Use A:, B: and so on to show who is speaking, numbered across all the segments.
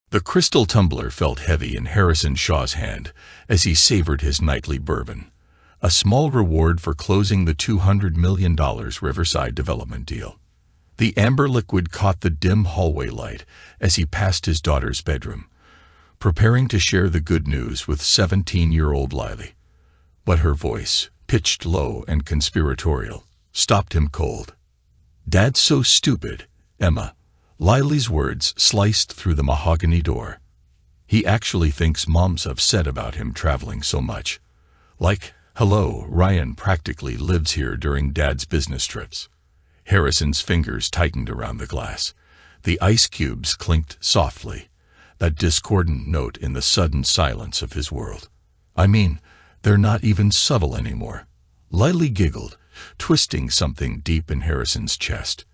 A: The crystal tumbler felt heavy in Harrison Shaw's hand as he savored his nightly bourbon, a small reward for closing the $200 million Riverside development deal. The amber liquid caught the dim hallway light as he passed his daughter's bedroom, preparing to share the good news with 17-year-old Lily. But her voice, pitched low and conspiratorial, stopped him cold. "Dad's so stupid, Emma." Lily's words sliced through the mahogany door. "He actually thinks Mom's upset about him traveling so much. Like, hello, Ryan practically lives here during Dad's business trips." Harrison's fingers tightened around the glass. The ice cubes clinked softly, that discordant note in the sudden silence of his world. "I mean, they're not even subtle anymore." Lily giggled, twisting something deep in Harrison's chest.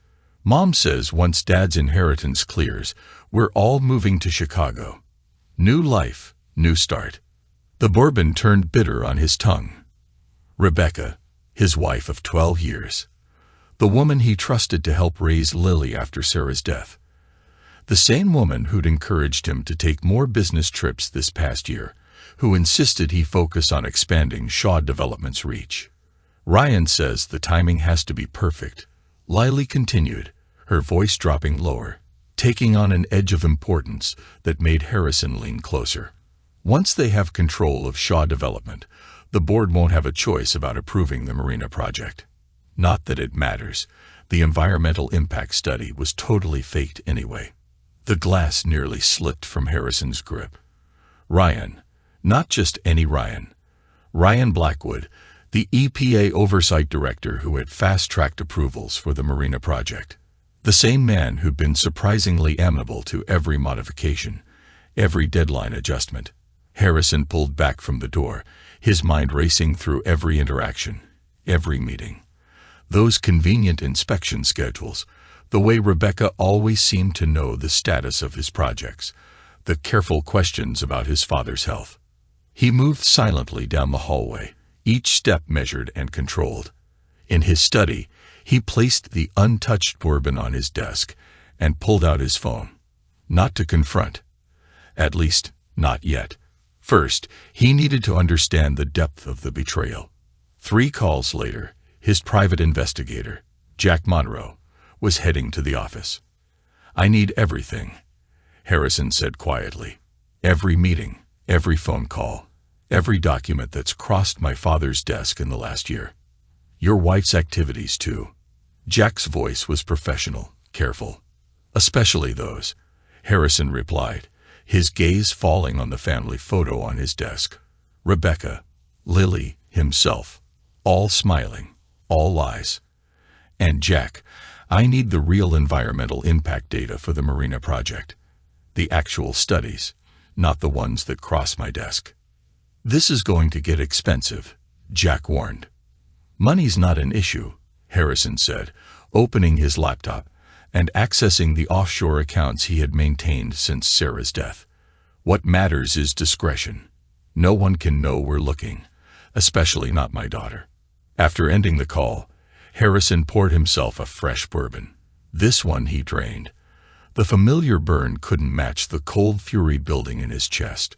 A: "Mom says once Dad's inheritance clears, we're all moving to Chicago. New life, new start." The bourbon turned bitter on his tongue. Rebecca, his wife of 12 years. The woman he trusted to help raise Lily after Sarah's death. The same woman who'd encouraged him to take more business trips this past year, who insisted he focus on expanding Shaw Development's reach. "Ryan says the timing has to be perfect," Lily continued, her voice dropping lower, taking on an edge of importance that made Harrison lean closer. "Once they have control of Shaw Development, the board won't have a choice about approving the marina project. Not that it matters. The environmental impact study was totally faked anyway." The glass nearly slipped from Harrison's grip. Ryan, not just any Ryan. Ryan Blackwood, the EPA oversight director who had fast-tracked approvals for the marina project. The same man who'd been surprisingly amenable to every modification, every deadline adjustment. Harrison pulled back from the door, his mind racing through every interaction, every meeting. Those convenient inspection schedules, the way Rebecca always seemed to know the status of his projects, the careful questions about his father's health. He moved silently down the hallway, each step measured and controlled. In his study, he placed the untouched bourbon on his desk and pulled out his phone. Not to confront. At least, not yet. First, he needed to understand the depth of the betrayal. 3 calls later, his private investigator, Jack Monroe, was heading to the office. "I need everything," Harrison said quietly. "Every meeting, every phone call, every document that's crossed my father's desk in the last year. Your wife's activities, too." Jack's voice was professional, careful. "Especially those," Harrison replied, his gaze falling on the family photo on his desk. Rebecca, Lily, himself, all smiling, all lies. "And Jack, I need the real environmental impact data for the marina project. The actual studies, not the ones that cross my desk." "This is going to get expensive," Jack warned. "Money's not an issue," Harrison said, opening his laptop and accessing the offshore accounts he had maintained since Sarah's death. "What matters is discretion. No one can know we're looking, especially not my daughter." After ending the call, Harrison poured himself a fresh bourbon. This one he drained. The familiar burn couldn't match the cold fury building in his chest.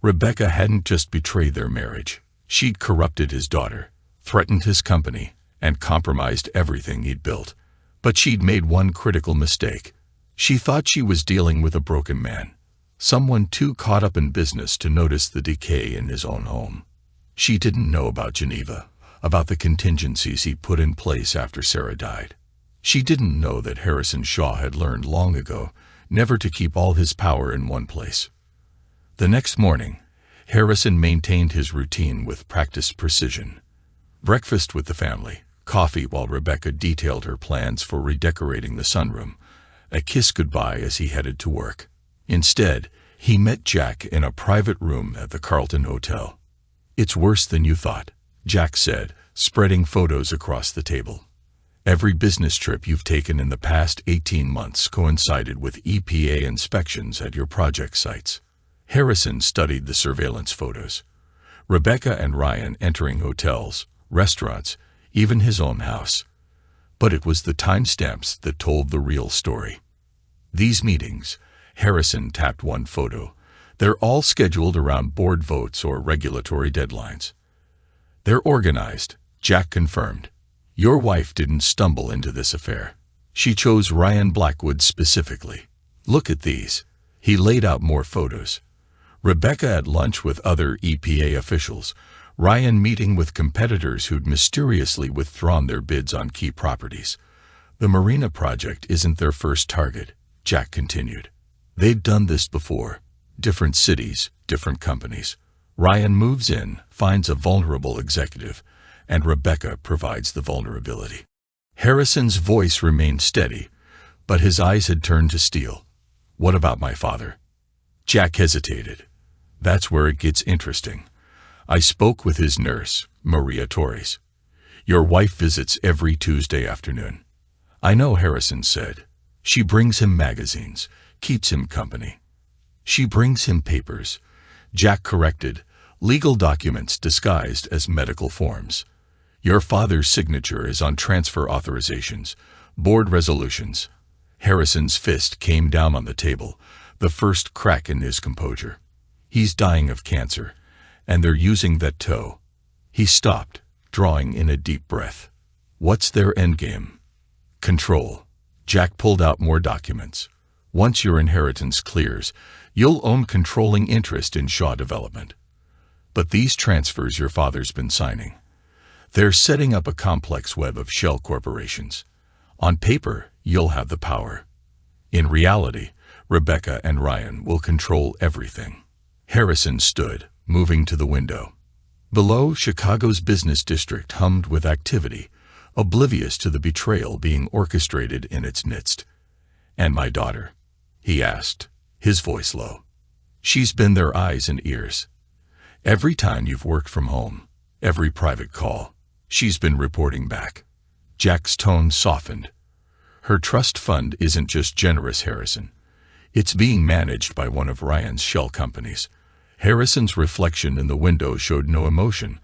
A: Rebecca hadn't just betrayed their marriage. She'd corrupted his daughter, threatened his company, and compromised everything he'd built. But she'd made one critical mistake. She thought she was dealing with a broken man, someone too caught up in business to notice the decay in his own home. She didn't know about Geneva, about the contingencies he put in place after Sarah died. She didn't know that Harrison Shaw had learned long ago never to keep all his power in one place. The next morning, Harrison maintained his routine with practiced precision. Breakfast with the family, coffee while Rebecca detailed her plans for redecorating the sunroom, a kiss goodbye as he headed to work. Instead, he met Jack in a private room at the Carlton Hotel. "It's worse than you thought," Jack said, spreading photos across the table. "Every business trip you've taken in the past 18 months coincided with EPA inspections at your project sites." Harrison studied the surveillance photos. Rebecca and Ryan entering hotels, restaurants, even his own house. But it was the timestamps that told the real story. These meetings, Harrison tapped one photo. They're all scheduled around board votes or regulatory deadlines. They're organized, Jack confirmed. Your wife didn't stumble into this affair. She chose Ryan Blackwood specifically. Look at these. He laid out more photos. Rebecca at lunch with other EPA officials. Ryan meeting with competitors who'd mysteriously withdrawn their bids on key properties. The marina project isn't their first target, Jack continued. They've done this before. Different cities, different companies. Ryan moves in, finds a vulnerable executive, and Rebecca provides the vulnerability. Harrison's voice remained steady, but his eyes had turned to steel. What about my father? Jack hesitated. That's where it gets interesting. I spoke with his nurse, Maria Torres. Your wife visits every Tuesday afternoon. I know, Harrison said. She brings him magazines, keeps him company. She brings him papers. Jack corrected, legal documents disguised as medical forms. Your father's signature is on transfer authorizations, board resolutions. Harrison's fist came down on the table, the first crack in his composure. He's dying of cancer, and they're using that toe. He stopped, drawing in a deep breath. What's their endgame? Control. Jack pulled out more documents. Once your inheritance clears, you'll own controlling interest in Shaw Development. But these transfers your father's been signing, they're setting up a complex web of shell corporations. On paper, you'll have the power. In reality, Rebecca and Ryan will control everything. Harrison stood, moving to the window. Below, Chicago's business district hummed with activity, oblivious to the betrayal being orchestrated in its midst. And my daughter? He asked, his voice low. She's been their eyes and ears. Every time you've worked from home, every private call, she's been reporting back. Jack's tone softened. Her trust fund isn't just generous, Harrison. It's being managed by one of Ryan's shell companies. Harrison's reflection in the window showed no emotion,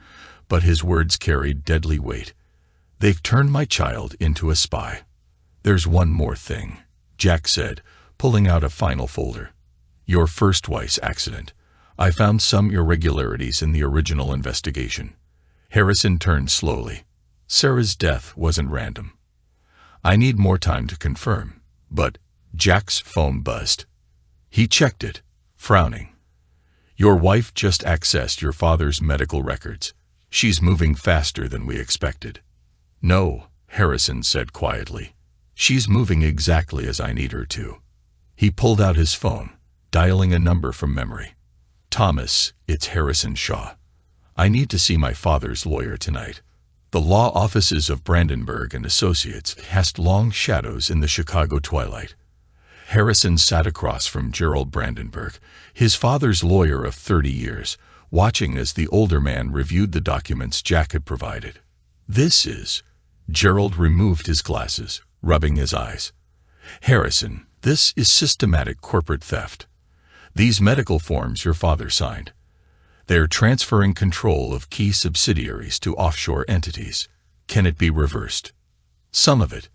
A: but his words carried deadly weight. They've turned my child into a spy. There's one more thing, Jack said, pulling out a final folder. Your first wife's accident. I found some irregularities in the original investigation. Harrison turned slowly. Sarah's death wasn't random. I need more time to confirm, but Jack's phone buzzed. He checked it, frowning. Your wife just accessed your father's medical records. She's moving faster than we expected. No, Harrison said quietly. She's moving exactly as I need her to. He pulled out his phone, dialing a number from memory. Thomas, it's Harrison Shaw. I need to see my father's lawyer tonight. The law offices of Brandenburg and Associates cast long shadows in the Chicago twilight. Harrison sat across from Gerald Brandenburg, his father's lawyer of 30 years, watching as the older man reviewed the documents Jack had provided. This is... Gerald removed his glasses, rubbing his eyes. Harrison, this is systematic corporate theft. These medical forms your father signed. They're transferring control of key subsidiaries to offshore entities. Can it be reversed? Some of it.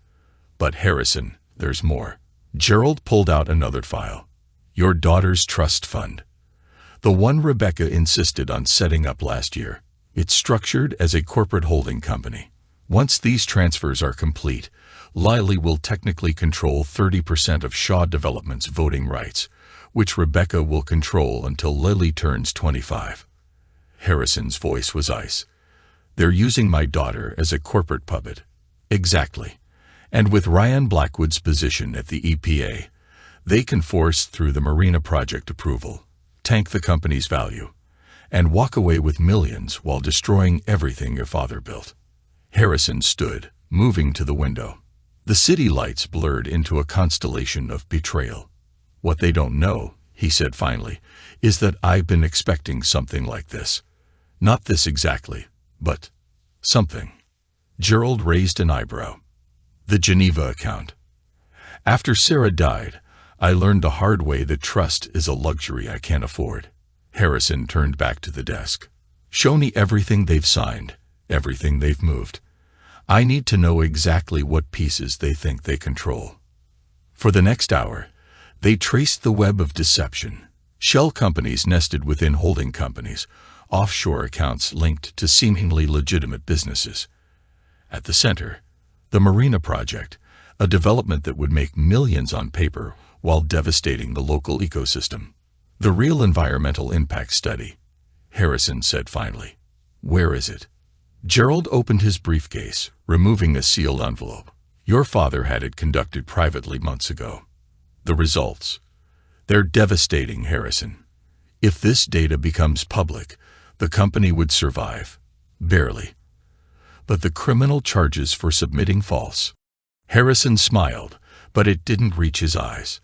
A: But Harrison, there's more. Gerald pulled out another file. Your daughter's trust fund. The one Rebecca insisted on setting up last year. It's structured as a corporate holding company. Once these transfers are complete, Lily will technically control 30% of Shaw Development's voting rights, which Rebecca will control until Lily turns 25. Harrison's voice was ice. They're using my daughter as a corporate puppet. Exactly. And with Ryan Blackwood's position at the EPA, they can force through the marina project approval, tank the company's value, and walk away with millions while destroying everything your father built. Harrison stood, moving to the window. The city lights blurred into a constellation of betrayal. What they don't know, he said finally, is that I've been expecting something like this. Not this exactly, but something. Gerald raised an eyebrow. The Geneva account. After Sarah died, I learned the hard way that trust is a luxury I can't afford. Harrison turned back to the desk. Show me everything they've signed, everything they've moved. I need to know exactly what pieces they think they control. For the next hour, They traced the web of deception. Shell companies nested within holding companies, offshore accounts linked to seemingly legitimate businesses. At the center, the Marina Project, a development that would make millions on paper while devastating the local ecosystem. The real environmental impact study, Harrison said finally. Where is it? Gerald opened his briefcase, removing a sealed envelope. Your father had it conducted privately months ago. The results. They're devastating, Harrison. If this data becomes public, the company would survive. Barely. But the criminal charges for submitting false. Harrison smiled, but it didn't reach his eyes.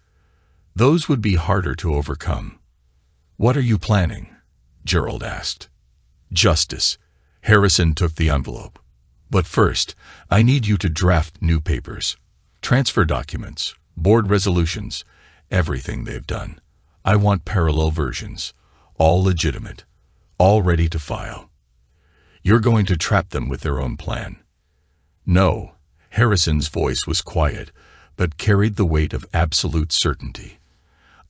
A: Those would be harder to overcome. What are you planning? Gerald asked. Justice. Harrison took the envelope. But first, I need you to draft new papers. Transfer documents, board resolutions, everything they've done. I want parallel versions, all legitimate, all ready to file. You're going to trap them with their own plan. No, Harrison's voice was quiet, but carried the weight of absolute certainty.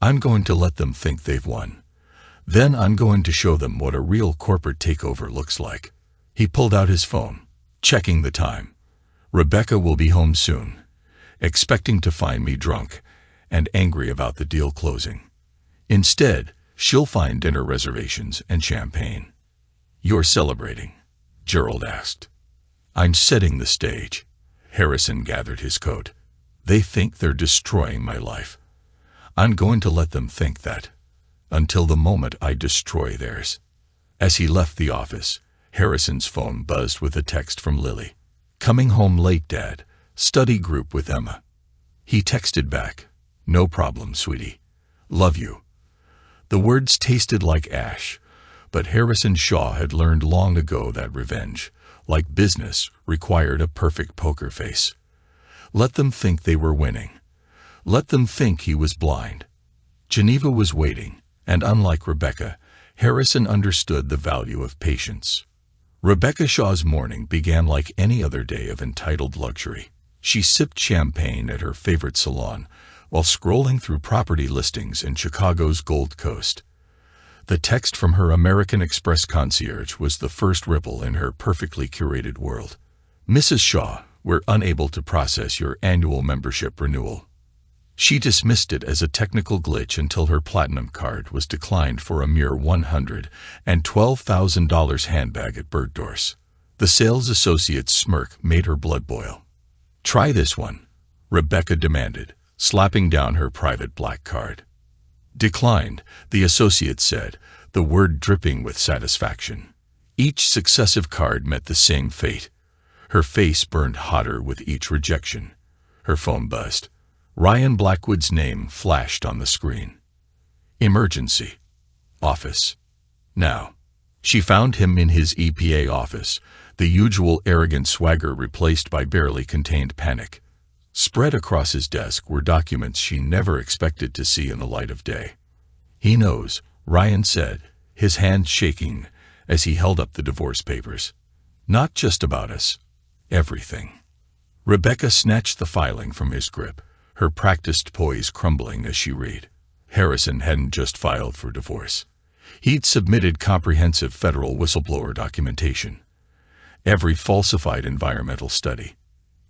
A: I'm going to let them think they've won. Then I'm going to show them what a real corporate takeover looks like. He pulled out his phone, checking the time. Rebecca will be home soon, expecting to find me drunk and angry about the deal closing. Instead, she'll find dinner reservations and champagne. You're celebrating? Gerald asked. I'm setting the stage. Harrison gathered his coat. They think they're destroying my life. I'm going to let them think that, until the moment I destroy theirs. As he left the office, Harrison's phone buzzed with a text from Lily. Coming home late, Dad. Study group with Emma. He texted back. No problem, sweetie. Love you. The words tasted like ash, but Harrison Shaw had learned long ago that revenge, like business, required a perfect poker face. Let them think they were winning. Let them think he was blind. Geneva was waiting, and unlike Rebecca, Harrison understood the value of patience. Rebecca Shaw's morning began like any other day of entitled luxury. She sipped champagne at her favorite salon while scrolling through property listings in Chicago's Gold Coast. The text from her American Express concierge was the first ripple in her perfectly curated world. Mrs. Shaw, we're unable to process your annual membership renewal. She dismissed it as a technical glitch until her platinum card was declined for a mere $112,000 handbag at Bergdorf's. The sales associate's smirk made her blood boil. Try this one, Rebecca demanded, slapping down her private black card. Declined, the associate said, the word dripping with satisfaction. Each successive card met the same fate. Her face burned hotter with each rejection. Her phone buzzed. Ryan Blackwood's name flashed on the screen. Emergency. Office. Now. She found him in his EPA office, the usual arrogant swagger replaced by barely contained panic. Spread across his desk were documents she never expected to see in the light of day. He knows, Ryan said, his hand shaking as he held up the divorce papers. Not just about us. Everything. Rebecca snatched the filing from his grip, her practiced poise crumbling as she read. Harrison hadn't just filed for divorce. He'd submitted comprehensive federal whistleblower documentation. Every falsified environmental study.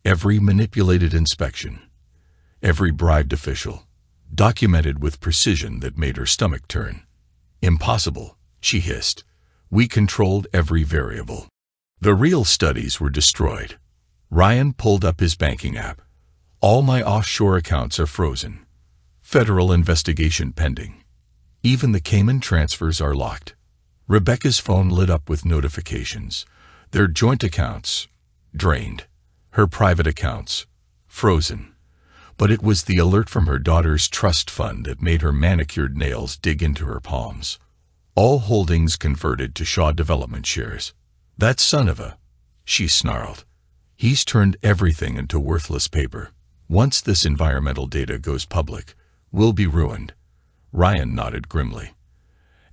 A: Every manipulated inspection. Every bribed official. Documented with precision that made her stomach turn. Impossible, she hissed. We controlled every variable. The real studies were destroyed. Ryan pulled up his banking app. All my offshore accounts are frozen. Federal investigation pending. Even the Cayman transfers are locked. Rebecca's phone lit up with notifications. Their joint accounts, drained. Her private accounts, frozen. But it was the alert from her daughter's trust fund that made her manicured nails dig into her palms. All holdings converted to Shaw Development shares. That son of a, she snarled. He's turned everything into worthless paper. Once this environmental data goes public, we'll be ruined. Ryan nodded grimly.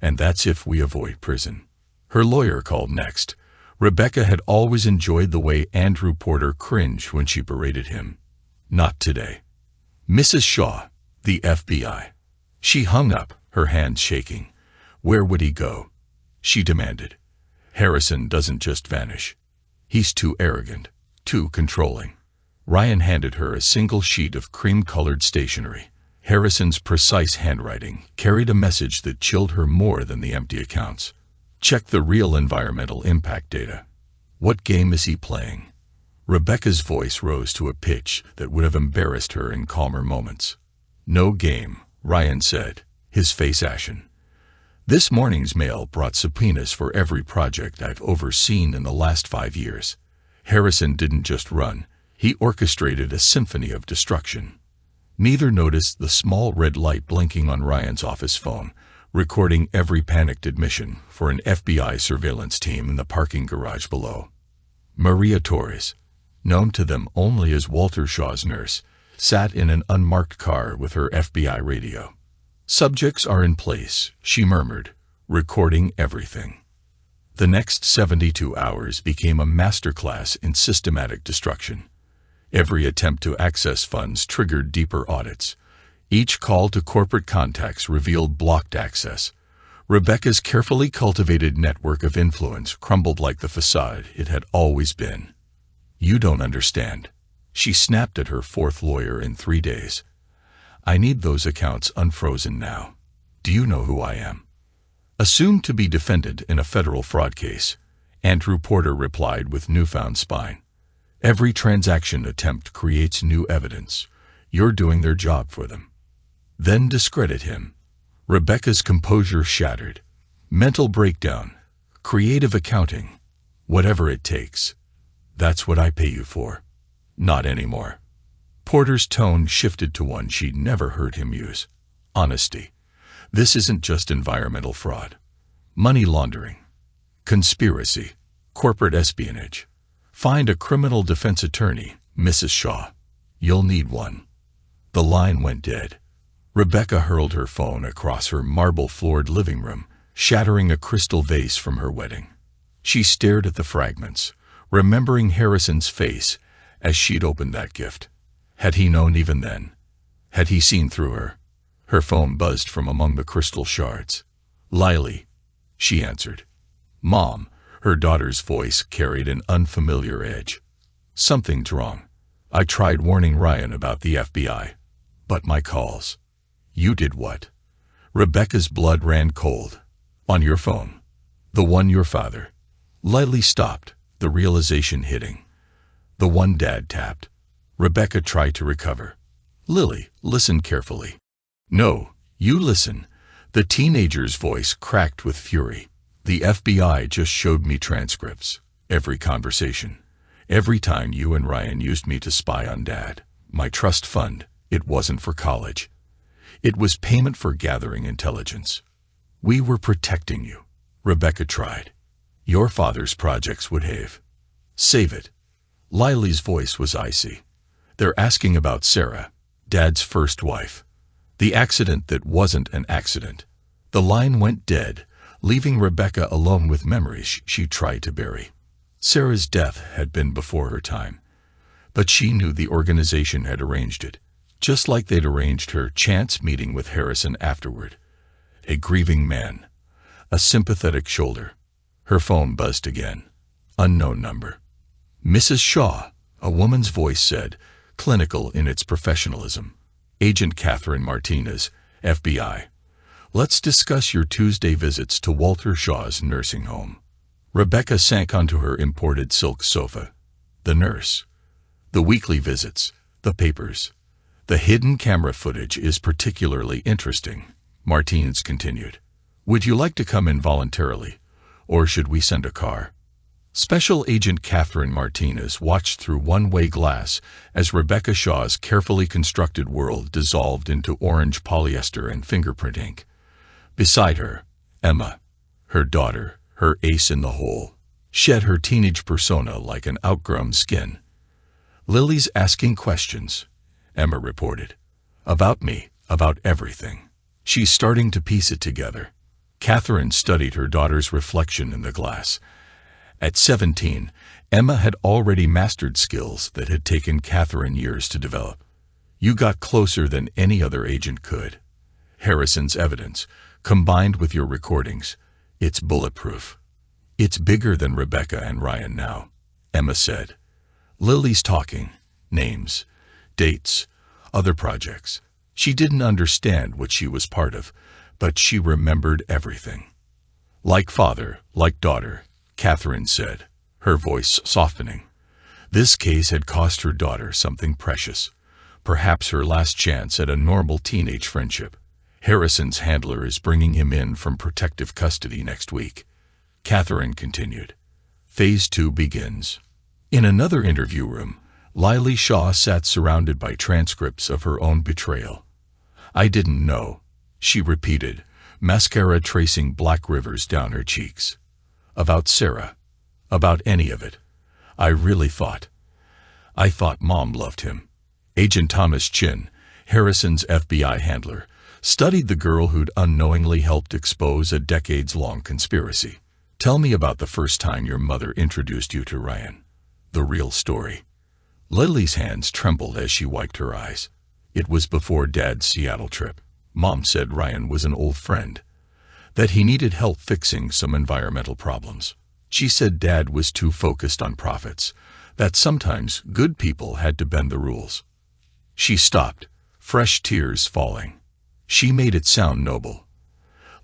A: And that's if we avoid prison. Her lawyer called next. Rebecca had always enjoyed the way Andrew Porter cringed when she berated him. Not today. Mrs. Shaw, The FBI. She hung up, her hands shaking. Where would he go? She demanded. Harrison doesn't just vanish. He's too arrogant, too controlling. Ryan handed her a single sheet of cream-colored stationery. Harrison's precise handwriting carried a message that chilled her more than the empty accounts. Check the real environmental impact data. What game is he playing? Rebecca's voice rose to a pitch that would have embarrassed her in calmer moments. No game, Ryan said, his face ashen. This morning's mail brought subpoenas for every project I've overseen in the last 5 years. Harrison didn't just run, he orchestrated a symphony of destruction. Neither noticed the small red light blinking on Ryan's office phone, recording every panicked admission for an FBI surveillance team in the parking garage below. Maria Torres, known to them only as Walter Shaw's nurse, sat in an unmarked car with her FBI radio. Subjects are in place, she murmured, recording everything. The next 72 hours became a masterclass in systematic destruction. Every attempt to access funds triggered deeper audits. Each call to corporate contacts revealed blocked access. Rebecca's carefully cultivated network of influence crumbled like the facade it had always been. You don't understand. She snapped at her fourth lawyer in 3 days. I need those accounts unfrozen now. Do you know who I am? Assumed to be defendant in a federal fraud case, Andrew Porter replied with newfound spine. Every transaction attempt creates new evidence. You're doing their job for them. Then discredit him. Rebecca's composure shattered. Mental breakdown. Creative accounting. Whatever it takes. That's what I pay you for. Not anymore. Porter's tone shifted to one she'd never heard him use. Honesty. This isn't just environmental fraud. Money laundering. Conspiracy. Corporate espionage. Find a criminal defense attorney, Mrs. Shaw. You'll need one. The line went dead. Rebecca hurled her phone across her marble-floored living room, shattering a crystal vase from her wedding. She stared at the fragments, remembering Harrison's face as she'd opened that gift. Had he known even then? Had he seen through her? Her phone buzzed from among the crystal shards. Lily, she answered. Mom, her daughter's voice carried an unfamiliar edge. Something's wrong. I tried warning Ryan about the FBI. But my calls. You did what? Rebecca's blood ran cold. On your phone. The one your father. Lily stopped, the realization hitting. The one Dad tapped. Rebecca tried to recover. Lily, listen carefully. No, you listen. The teenager's voice cracked with fury. The FBI just showed me transcripts. Every conversation. Every time you and Ryan used me to spy on Dad. My trust fund. It wasn't for college. It was payment for gathering intelligence. We were protecting you. Rebecca tried. Your father's projects would have. Save it. Lily's voice was icy. They're asking about Sarah, Dad's first wife. The accident that wasn't an accident. The line went dead, leaving Rebecca alone with memories she tried to bury. Sarah's death had been before her time, but she knew the organization had arranged it, just like they'd arranged her chance meeting with Harrison afterward. A grieving man, a sympathetic shoulder. Her phone buzzed again. Unknown number. Mrs. Shaw, a woman's voice said, clinical in its professionalism. Agent Catherine Martinez, FBI. Let's discuss your Tuesday visits to Walter Shaw's nursing home. Rebecca sank onto her imported silk sofa. The nurse. The weekly visits. The papers. The hidden camera footage is particularly interesting, Martinez continued. Would you like to come in voluntarily, or should we send a car? Special Agent Catherine Martinez watched through one-way glass as Rebecca Shaw's carefully constructed world dissolved into orange polyester and fingerprint ink. Beside her, Emma, her daughter, her ace in the hole, shed her teenage persona like an outgrown skin. Lily's asking questions, Emma reported. About me, about everything. She's starting to piece it together. Catherine studied her daughter's reflection in the glass. At 17, Emma had already mastered skills that had taken Catherine years to develop. You got closer than any other agent could. Harrison's evidence, combined with your recordings, it's bulletproof. It's bigger than Rebecca and Ryan now, Emma said. Lily's talking. Names, dates, other projects. She didn't understand what she was part of, but she remembered everything. Like father, like daughter, Catherine said, her voice softening. This case had cost her daughter something precious, perhaps her last chance at a normal teenage friendship. Harrison's handler is bringing him in from protective custody next week. Catherine continued. Phase 2 begins. In another interview room, Lily Shaw sat surrounded by transcripts of her own betrayal. I didn't know, she repeated, mascara tracing black rivers down her cheeks. About Sarah. About any of it. I really thought. I thought Mom loved him. Agent Thomas Chin, Harrison's FBI handler, studied the girl who'd unknowingly helped expose a decades-long conspiracy. Tell me about the first time your mother introduced you to Ryan. The real story. Lily's hands trembled as she wiped her eyes. It was before Dad's Seattle trip. Mom said Ryan was an old friend, that he needed help fixing some environmental problems. She said Dad was too focused on profits, that sometimes good people had to bend the rules. She stopped, fresh tears falling. She made it sound noble,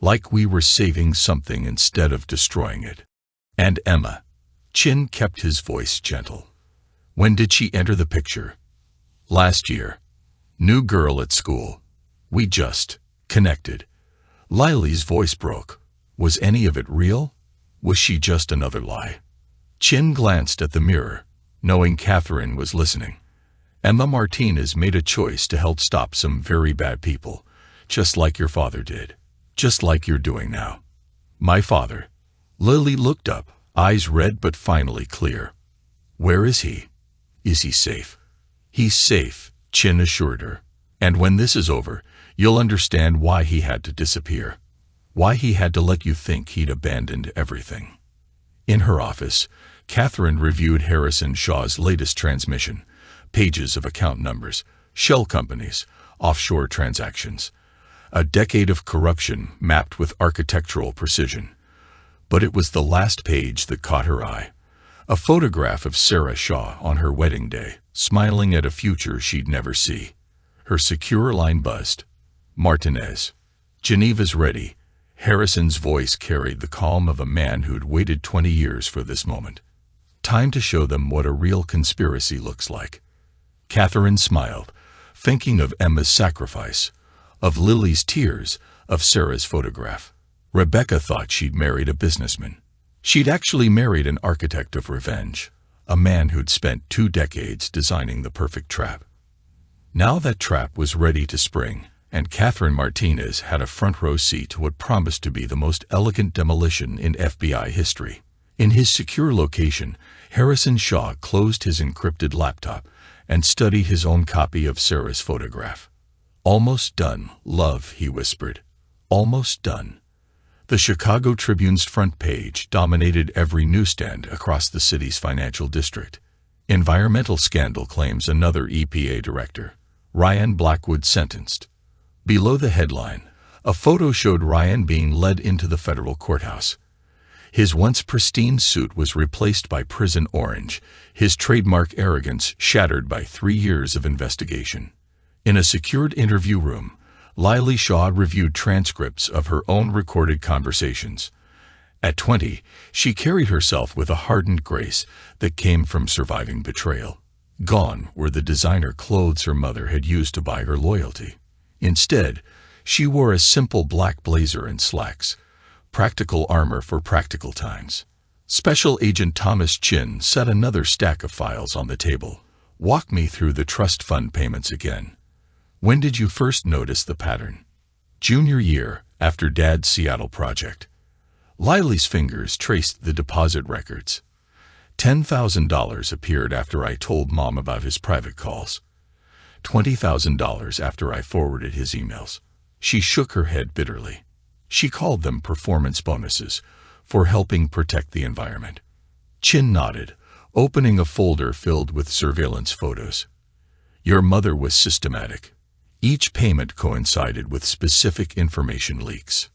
A: like we were saving something instead of destroying it. And Emma. Chin kept his voice gentle. When did she enter the picture? Last year. New girl at school. We just connected. Lily's voice broke. Was any of it real? Was she just another lie? Chin glanced at the mirror, knowing Catherine was listening. Emma Martinez made a choice to help stop some very bad people, just like your father did, just like you're doing now. My father. Lily looked up, eyes red but finally clear. Where is he? Is he safe? He's safe, Chin assured her. And when this is over, you'll understand why he had to disappear. Why he had to let you think he'd abandoned everything. In her office, Catherine reviewed Harrison Shaw's latest transmission, pages of account numbers, shell companies, offshore transactions. A decade of corruption mapped with architectural precision. But it was the last page that caught her eye. A photograph of Sarah Shaw on her wedding day, smiling at a future she'd never see. Her secure line buzzed. Martinez. Geneva's ready. Harrison's voice carried the calm of a man who'd waited 20 years for this moment. Time to show them what a real conspiracy looks like. Catherine smiled, thinking of Emma's sacrifice, of Lily's tears, of Sarah's photograph. Rebecca thought she'd married a businessman. She'd actually married an architect of revenge, a man who'd spent 2 decades designing the perfect trap. Now that trap was ready to spring, and Catherine Martinez had a front-row seat to what promised to be the most elegant demolition in FBI history. In his secure location, Harrison Shaw closed his encrypted laptop and studied his own copy of Sarah's photograph. Almost done, love, he whispered. Almost done. The Chicago Tribune's front page dominated every newsstand across the city's financial district. Environmental scandal claims another EPA director, Ryan Blackwood, sentenced. Below the headline, a photo showed Ryan being led into the federal courthouse. His once pristine suit was replaced by prison orange, his trademark arrogance shattered by 3 years of investigation. In a secured interview room, Lily Shaw reviewed transcripts of her own recorded conversations. At 20, she carried herself with a hardened grace that came from surviving betrayal. Gone were the designer clothes her mother had used to buy her loyalty. Instead, she wore a simple black blazer and slacks, practical armor for practical times. Special Agent Thomas Chin set another stack of files on the table. Walk me through the trust fund payments again. When did you first notice the pattern? Junior year, after Dad's Seattle project. Lily's fingers traced the deposit records. $10,000 appeared after I told Mom about his private calls. $20,000 after I forwarded his emails. She shook her head bitterly. She called them performance bonuses for helping protect the environment. Chin nodded, opening a folder filled with surveillance photos. Your mother was systematic. Each payment coincided with specific information leaks.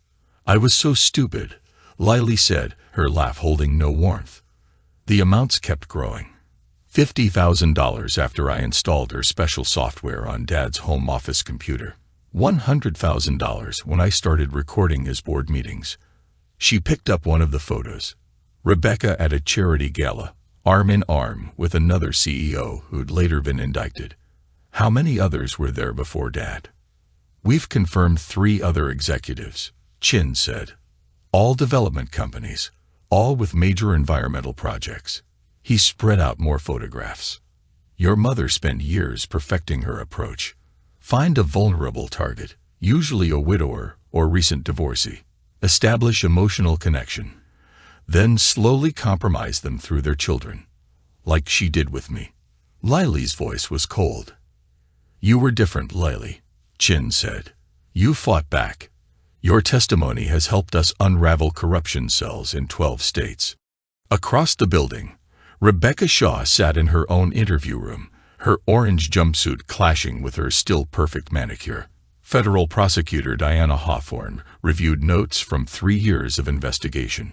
A: I was so stupid, Lily said, her laugh holding no warmth. The amounts kept growing. $50,000 after I installed her special software on Dad's home office computer. $100,000 when I started recording his board meetings. She picked up one of the photos. Rebecca at a charity gala, arm in arm with another CEO who'd later been indicted. How many others were there before Dad? We've confirmed 3 other executives, Chin said. All development companies, all with major environmental projects. He spread out more photographs. Your mother spent years perfecting her approach. Find a vulnerable target, usually a widower or recent divorcee. Establish emotional connection. Then slowly compromise them through their children. Like she did with me. Lily's voice was cold. You were different, Lily, Chin said. You fought back. Your testimony has helped us unravel corruption cells in 12 states. Across the building, Rebecca Shaw sat in her own interview room, her orange jumpsuit clashing with her still-perfect manicure. Federal prosecutor Diana Hawthorne reviewed notes from 3 years of investigation.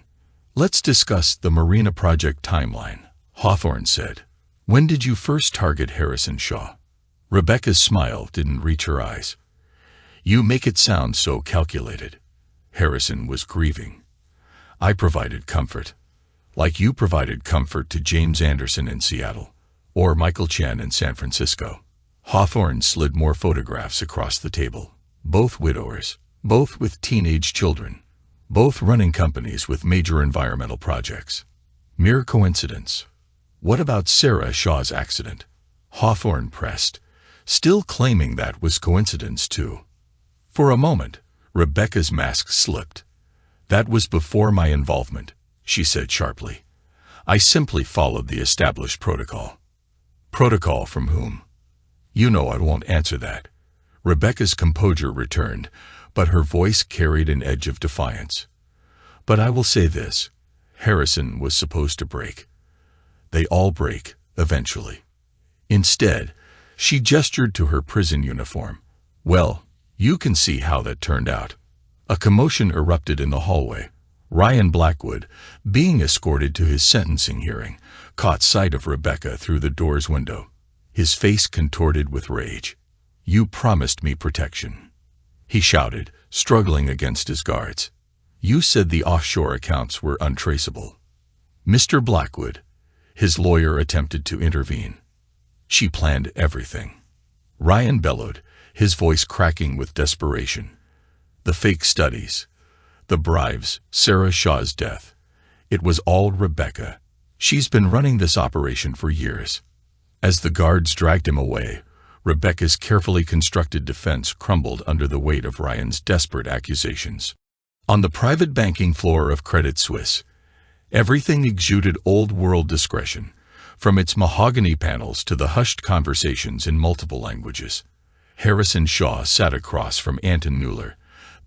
A: Let's discuss the Marina Project timeline, Hawthorne said. When did you first target Harrison Shaw? Rebecca's smile didn't reach her eyes. You make it sound so calculated. Harrison was grieving. I provided comfort. Like you provided comfort to James Anderson in Seattle, or Michael Chen in San Francisco. Hawthorne slid more photographs across the table. Both widowers, both with teenage children, both running companies with major environmental projects. Mere coincidence. What about Sarah Shaw's accident? Hawthorne pressed, still claiming that was coincidence too. For a moment, Rebecca's mask slipped. That was before my involvement, she said sharply. I simply followed the established protocol. Protocol from whom? You know I won't answer that. Rebecca's composure returned, but her voice carried an edge of defiance. But I will say this. Harrison was supposed to break. They all break, eventually. Instead, she gestured to her prison uniform. Well, you can see how that turned out. A commotion erupted in the hallway. Ryan Blackwood, being escorted to his sentencing hearing, caught sight of Rebecca through the door's window. His face contorted with rage. You promised me protection, he shouted, struggling against his guards. You said the offshore accounts were untraceable. Mr. Blackwood, his lawyer attempted to intervene. She planned everything. Ryan bellowed, his voice cracking with desperation. The fake studies, the bribes, Sarah Shaw's death. It was all Rebecca. She's been running this operation for years. As the guards dragged him away, Rebecca's carefully constructed defense crumbled under the weight of Ryan's desperate accusations. On the private banking floor of Credit Suisse, everything exuded old-world discretion, from its mahogany panels to the hushed conversations in multiple languages. Harrison Shaw sat across from Anton Mueller,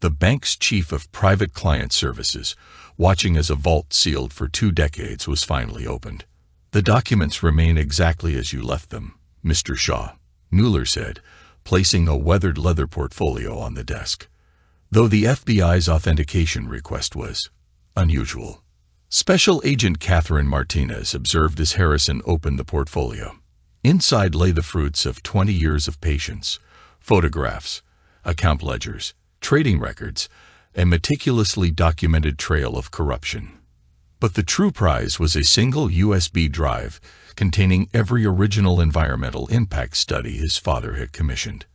A: the bank's chief of private client services, watching as a vault sealed for 2 decades was finally opened. The documents remain exactly as you left them, Mr. Shaw, Mueller said, placing a weathered leather portfolio on the desk. Though the FBI's authentication request was unusual. Special Agent Catherine Martinez observed as Harrison opened the portfolio. Inside lay the fruits of 20 years of patience, photographs, account ledgers, trading records, a meticulously documented trail of corruption. But the true prize was a single USB drive containing every original environmental impact study his father had commissioned.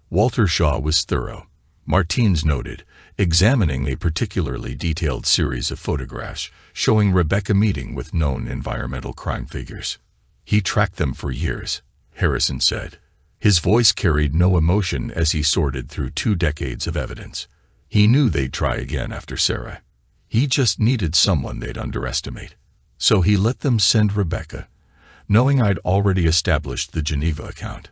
A: Walter Shaw was thorough, Martins noted, examining a particularly detailed series of photographs showing Rebecca meeting with known environmental crime figures. He tracked them for years, Harrison said. His voice carried no emotion as he sorted through 2 decades of evidence. He knew they'd try again after Sarah. He just needed someone they'd underestimate. So he let them send Rebecca, knowing I'd already established the Geneva account.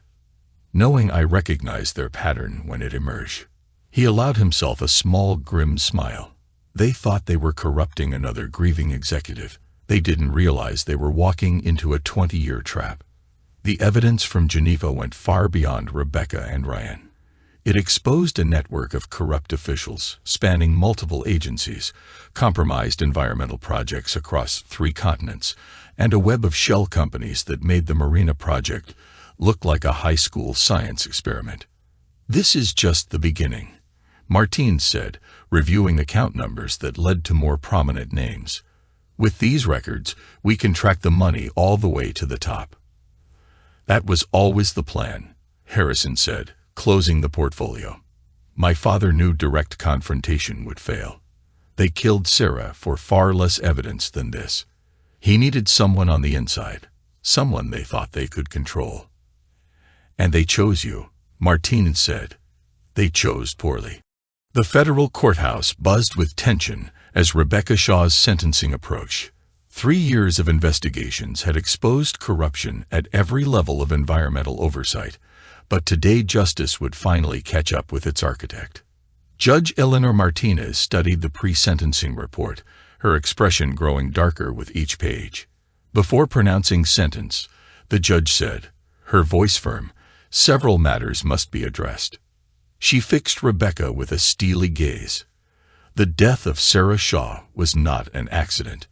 A: Knowing I recognized their pattern when it emerged. He allowed himself a small, grim smile. They thought they were corrupting another grieving executive. They didn't realize they were walking into a 20-year trap. The evidence from Geneva went far beyond Rebecca and Ryan. It exposed a network of corrupt officials spanning multiple agencies, compromised environmental projects across 3 continents, and a web of shell companies that made the Marina project look like a high school science experiment. "This is just the beginning," Martins said, reviewing account numbers that led to more prominent names. "With these records, we can track the money all the way to the top." "That was always the plan," Harrison said, closing the portfolio. "My father knew direct confrontation would fail. They killed Sarah for far less evidence than this. He needed someone on the inside, someone they thought they could control." "And they chose you," Martinez said. "They chose poorly." The federal courthouse buzzed with tension as Rebecca Shaw's sentencing approached. 3 years of investigations had exposed corruption at every level of environmental oversight, but today justice would finally catch up with its architect. Judge Eleanor Martinez studied the pre-sentencing report, her expression growing darker with each page. Before pronouncing sentence, the judge said, her voice firm, "Several matters must be addressed." She fixed Rebecca with a steely gaze. The death of Sarah Shaw was not an accident.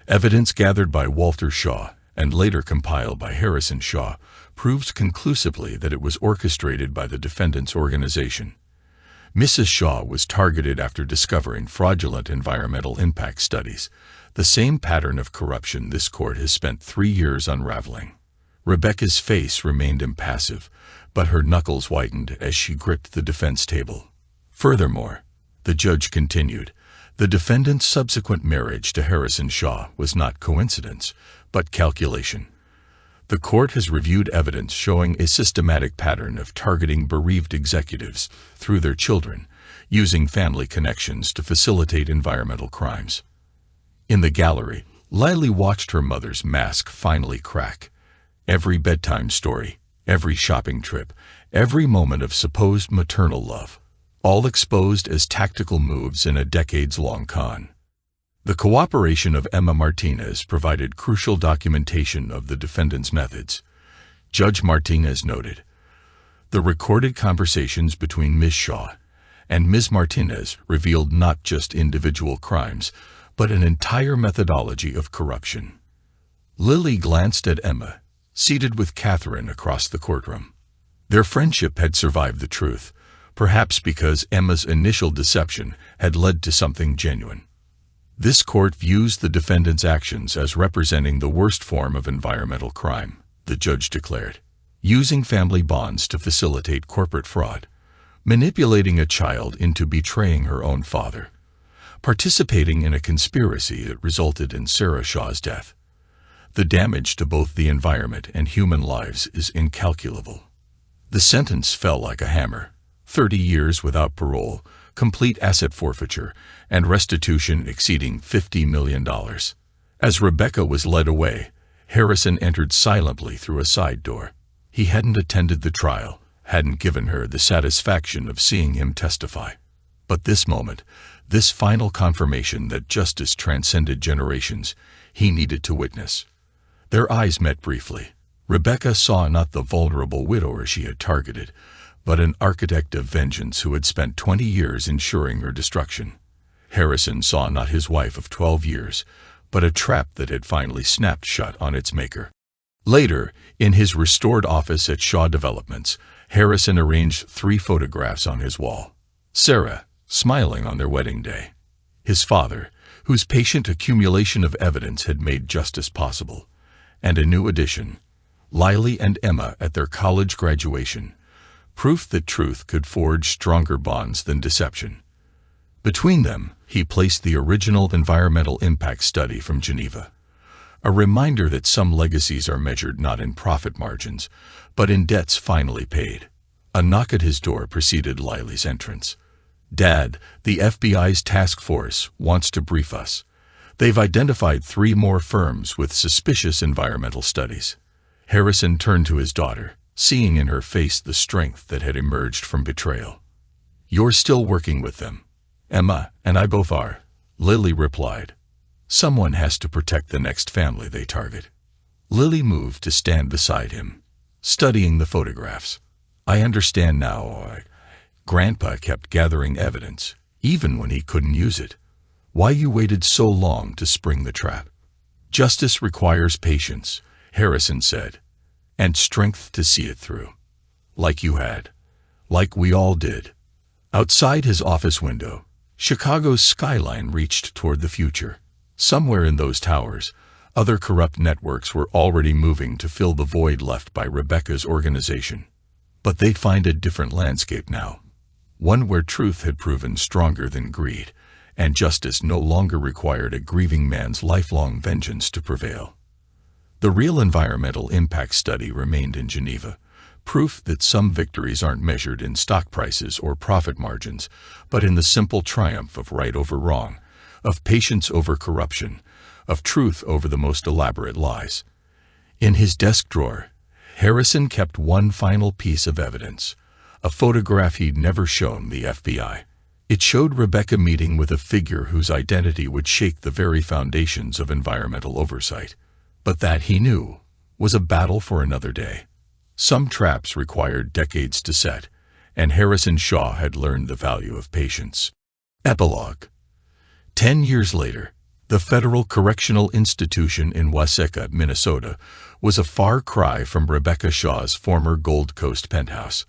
A: Evidence gathered by Walter Shaw and later compiled by Harrison Shaw proved conclusively that it was orchestrated by the defendant's organization. Mrs. Shaw was targeted after discovering fraudulent environmental impact studies, the same pattern of corruption this court has spent 3 years unraveling. Rebecca's face remained impassive, but her knuckles whitened as she gripped the defense table. Furthermore, the judge continued, the defendant's subsequent marriage to Harrison Shaw was not coincidence, but calculation. The court has reviewed evidence showing a systematic pattern of targeting bereaved executives through their children, using family connections to facilitate environmental crimes. In the gallery, Lily watched her mother's mask finally crack. Every bedtime story, every shopping trip, every moment of supposed maternal love, all exposed as tactical moves in a decades-long con. The cooperation of Emma Martinez provided crucial documentation of the defendant's methods. Judge Martinez noted, the recorded conversations between Ms. Shaw and Ms. Martinez revealed not just individual crimes, but an entire methodology of corruption. Lily glanced at Emma, seated with Catherine across the courtroom. Their friendship had survived the truth, perhaps because Emma's initial deception had led to something genuine. This court views the defendant's actions as representing the worst form of environmental crime, the judge declared, using family bonds to facilitate corporate fraud, manipulating a child into betraying her own father, participating in a conspiracy that resulted in Sarah Shaw's death. The damage to both the environment and human lives is incalculable. The sentence fell like a hammer, 30 years without parole, complete asset forfeiture, and restitution exceeding $50 million. As Rebecca was led away, Harrison entered silently through a side door. He hadn't attended the trial, hadn't given her the satisfaction of seeing him testify. But this moment, this final confirmation that justice transcended generations, he needed to witness. Their eyes met briefly. Rebecca saw not the vulnerable widower she had targeted, but an architect of vengeance who had spent 20 years ensuring her destruction. Harrison saw not his wife of 12 years, but a trap that had finally snapped shut on its maker. Later, in his restored office at Shaw Developments, Harrison arranged 3 photographs on his wall. Sarah, smiling on their wedding day. His father, whose patient accumulation of evidence had made justice possible. And a new addition, Lily and Emma at their college graduation. Proof that truth could forge stronger bonds than deception. Between them, he placed the original environmental impact study from Geneva. A reminder that some legacies are measured not in profit margins, but in debts finally paid. A knock at his door preceded Lily's entrance. "Dad, the FBI's task force wants to brief us. They've identified 3 more firms with suspicious environmental studies." Harrison turned to his daughter, seeing in her face the strength that had emerged from betrayal. "You're still working with them." "Emma and I both are," Lily replied. "Someone has to protect the next family they target." Lily moved to stand beside him. studying the photographs. I understand now. Grandpa kept gathering evidence, even when he couldn't use it. Why you waited so long to spring the trap? Justice requires patience, Harrison said, and strength to see it through. Like you had. Like we all did. Outside his office window, Chicago's skyline reached toward the future. Somewhere in those towers, other corrupt networks were already moving to fill the void left by Rebecca's organization. But they'd find a different landscape now. One where truth had proven stronger than greed, and justice no longer required a grieving man's lifelong vengeance to prevail. The real environmental impact study remained in Geneva, proof that some victories aren't measured in stock prices or profit margins, but in the simple triumph of right over wrong, of patience over corruption, of truth over the most elaborate lies. In his desk drawer, Harrison kept one final piece of evidence, a photograph he'd never shown the FBI. It showed Rebecca meeting with a figure whose identity would shake the very foundations of environmental oversight. But that, he knew, was a battle for another day. Some traps required decades to set, and Harrison Shaw had learned the value of patience. Epilogue. 10 years later, the Federal Correctional Institution in Waseca, Minnesota, was a far cry from Rebecca Shaw's former Gold Coast penthouse.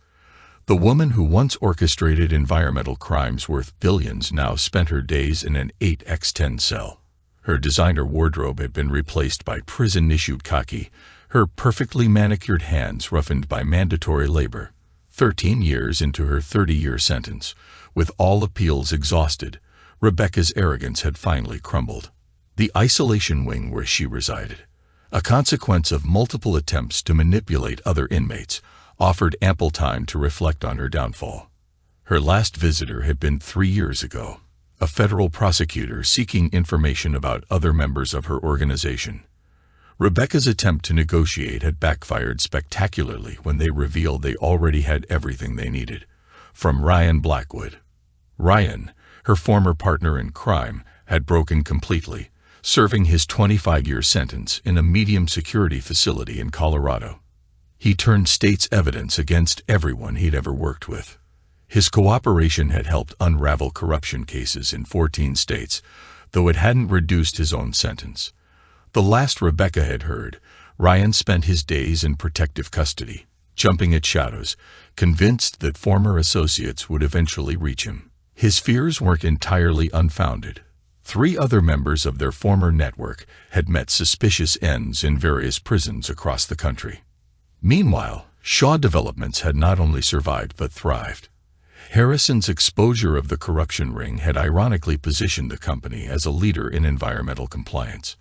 A: The woman who once orchestrated environmental crimes worth billions now spent her days in an 8x10 cell. Her designer wardrobe had been replaced by prison-issued khaki, her perfectly manicured hands roughened by mandatory labor. 13 years into her 30-year sentence, with all appeals exhausted, Rebecca's arrogance had finally crumbled. The isolation wing where she resided, a consequence of multiple attempts to manipulate other inmates, offered ample time to reflect on her downfall. Her last visitor had been 3 years ago, a federal prosecutor seeking information about other members of her organization. Rebecca's attempt to negotiate had backfired spectacularly when they revealed they already had everything they needed, from Ryan Blackwood. Ryan, her former partner in crime, had broken completely, serving his 25-year sentence in a medium-security facility in Colorado. He turned state's evidence against everyone he'd ever worked with. His cooperation had helped unravel corruption cases in 14 states, though it hadn't reduced his own sentence. The last Rebecca had heard, Ryan spent his days in protective custody, jumping at shadows, convinced that former associates would eventually reach him. His fears weren't entirely unfounded. 3 other members of their former network had met suspicious ends in various prisons across the country. Meanwhile, Shaw Developments had not only survived but thrived. Harrison's exposure of the corruption ring had ironically positioned the company as a leader in environmental compliance.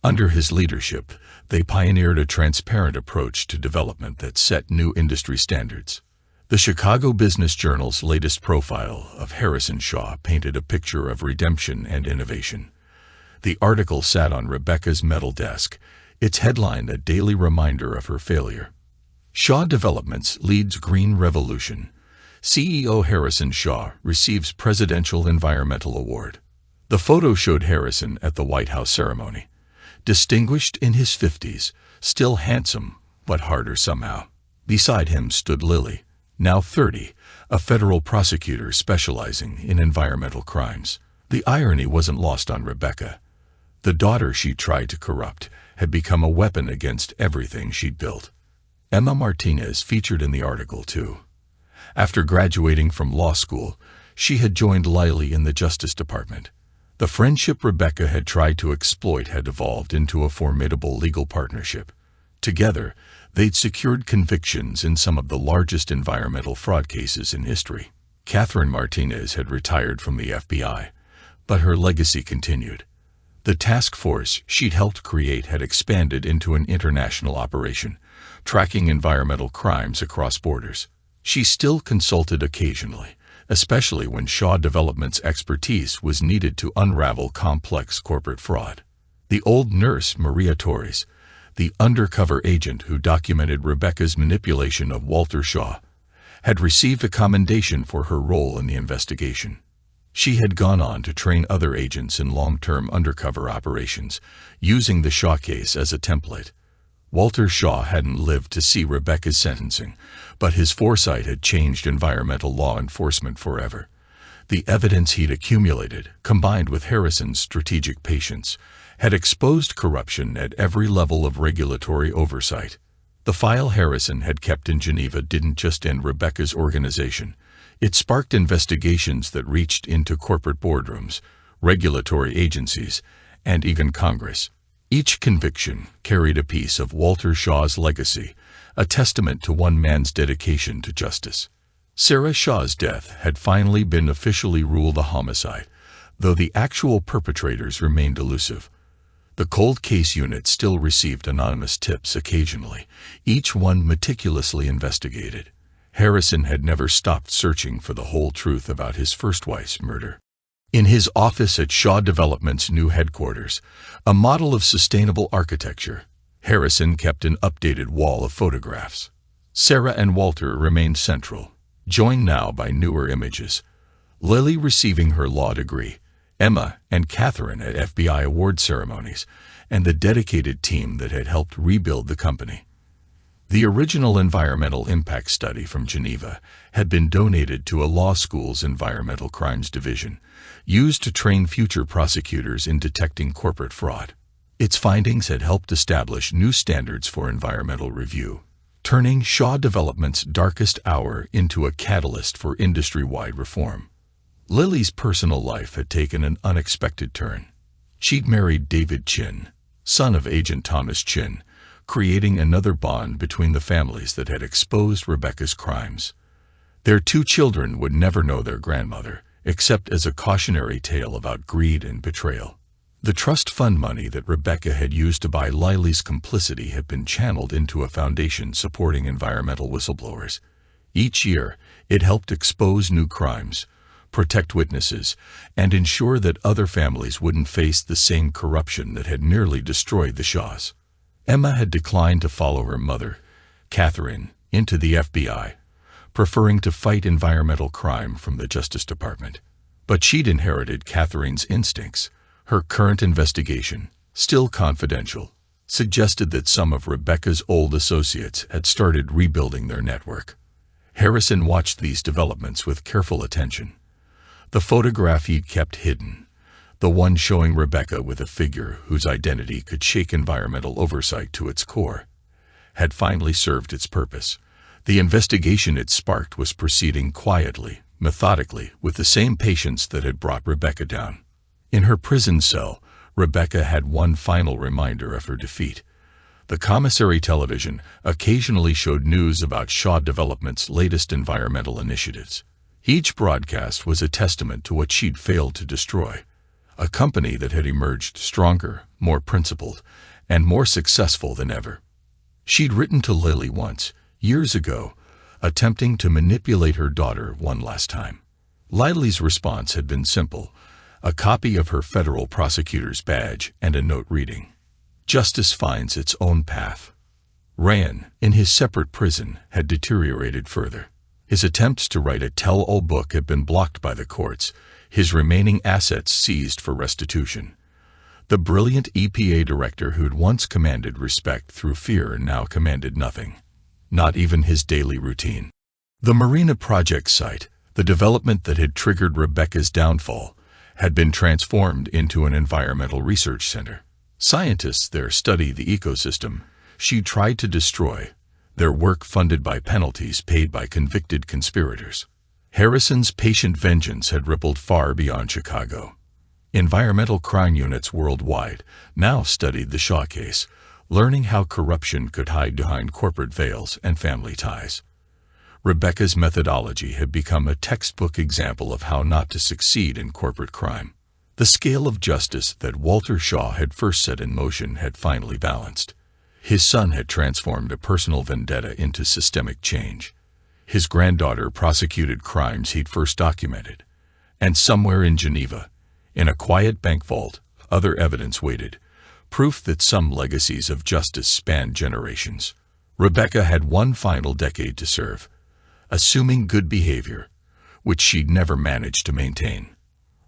A: Under his leadership, they pioneered a transparent approach to development that set new industry standards. The Chicago Business Journal's latest profile of Harrison Shaw painted a picture of redemption and innovation. The article sat on Rebecca's metal desk, its headline a daily reminder of her failure. Shaw Developments leads Green Revolution. CEO Harrison Shaw receives Presidential Environmental Award. The photo showed Harrison at the White House ceremony. Distinguished in his 50s, still handsome, but harder somehow. Beside him stood Lily, now 30, a federal prosecutor specializing in environmental crimes. The irony wasn't lost on Rebecca. The daughter she tried to corrupt had become a weapon against everything she'd built. Emma Martinez featured in the article, too. After graduating from law school, she had joined Lily in the Justice Department. The friendship Rebecca had tried to exploit had evolved into a formidable legal partnership. Together, they'd secured convictions in some of the largest environmental fraud cases in history. Catherine Martinez had retired from the FBI, but her legacy continued. The task force she'd helped create had expanded into an international operation, tracking environmental crimes across borders. She still consulted occasionally, especially when Shaw Development's expertise was needed to unravel complex corporate fraud. The old nurse Maria Torres, the undercover agent who documented Rebecca's manipulation of Walter Shaw, had received a commendation for her role in the investigation. She had gone on to train other agents in long-term undercover operations, using the Shaw case as a template. Walter Shaw hadn't lived to see Rebecca's sentencing, but his foresight had changed environmental law enforcement forever. The evidence he'd accumulated, combined with Harrison's strategic patience, had exposed corruption at every level of regulatory oversight. The file Harrison had kept in Geneva didn't just end Rebecca's organization. It sparked investigations that reached into corporate boardrooms, regulatory agencies, and even Congress. Each conviction carried a piece of Walter Shaw's legacy, a testament to one man's dedication to justice. Sarah Shaw's death had finally been officially ruled a homicide, though the actual perpetrators remained elusive. The cold case unit still received anonymous tips occasionally, each one meticulously investigated. Harrison had never stopped searching for the whole truth about his first wife's murder. In his office at Shaw Development's new headquarters, a model of sustainable architecture, Harrison kept an updated wall of photographs. Sarah and Walter remained central, joined now by newer images. Lily receiving her law degree, Emma and Catherine at FBI award ceremonies, and the dedicated team that had helped rebuild the company. The original environmental impact study from Geneva had been donated to a law school's environmental crimes division, used to train future prosecutors in detecting corporate fraud. Its findings had helped establish new standards for environmental review, turning Shaw Development's darkest hour into a catalyst for industry-wide reform. Lily's personal life had taken an unexpected turn. She'd married David Chin, son of Agent Thomas Chin, creating another bond between the families that had exposed Rebecca's crimes. Their 2 children would never know their grandmother, except as a cautionary tale about greed and betrayal. The trust fund money that Rebecca had used to buy Lily's complicity had been channeled into a foundation supporting environmental whistleblowers. Each year, it helped expose new crimes, protect witnesses, and ensure that other families wouldn't face the same corruption that had nearly destroyed the Shaws. Emma had declined to follow her mother, Catherine, into the FBI, preferring to fight environmental crime from the Justice Department. But she'd inherited Catherine's instincts. Her current investigation, still confidential, suggested that some of Rebecca's old associates had started rebuilding their network. Harrison watched these developments with careful attention. The photograph he'd kept hidden, the one showing Rebecca with a figure whose identity could shake environmental oversight to its core, had finally served its purpose. The investigation it sparked was proceeding quietly, methodically, with the same patience that had brought Rebecca down. In her prison cell, Rebecca had one final reminder of her defeat. The commissary television occasionally showed news about Shaw Development's latest environmental initiatives. Each broadcast was a testament to what she'd failed to destroy. A company that had emerged stronger, more principled, and more successful than ever. She'd written to Lily once, years ago, attempting to manipulate her daughter one last time. Lily's response had been simple, a copy of her federal prosecutor's badge and a note reading, "Justice finds its own path." Ryan, in his separate prison, had deteriorated further. His attempts to write a tell-all book had been blocked by the courts, his remaining assets seized for restitution. The brilliant EPA director who'd once commanded respect through fear now commanded nothing, not even his daily routine. The Marina Project site, the development that had triggered Rebecca's downfall, had been transformed into an environmental research center. Scientists there study the ecosystem she tried to destroy, their work funded by penalties paid by convicted conspirators. Harrison's patient vengeance had rippled far beyond Chicago. Environmental crime units worldwide now studied the Shaw case, learning how corruption could hide behind corporate veils and family ties. Rebecca's methodology had become a textbook example of how not to succeed in corporate crime. The scale of justice that Walter Shaw had first set in motion had finally balanced. His son had transformed a personal vendetta into systemic change. His granddaughter prosecuted crimes he'd first documented. And somewhere in Geneva, in a quiet bank vault, other evidence waited, proof that some legacies of justice spanned generations. Rebecca had one final decade to serve, assuming good behavior, which she'd never managed to maintain.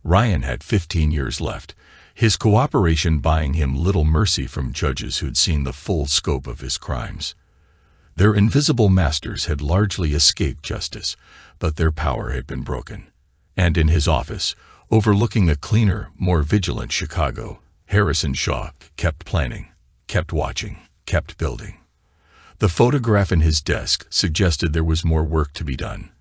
A: Ryan had 15 years left, his cooperation buying him little mercy from judges who'd seen the full scope of his crimes. Their invisible masters had largely escaped justice, but their power had been broken. And in his office, overlooking a cleaner, more vigilant Chicago, Harrison Shaw kept planning, kept watching, kept building. The photograph in his desk suggested there was more work to be done.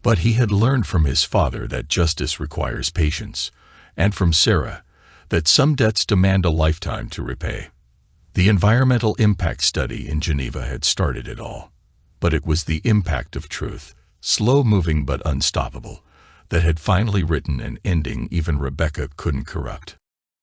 A: But he had learned from his father that justice requires patience, and from Sarah, that some debts demand a lifetime to repay. The environmental impact study in Geneva had started it all. But it was the impact of truth, slow-moving but unstoppable, that had finally written an ending even Rebecca couldn't corrupt.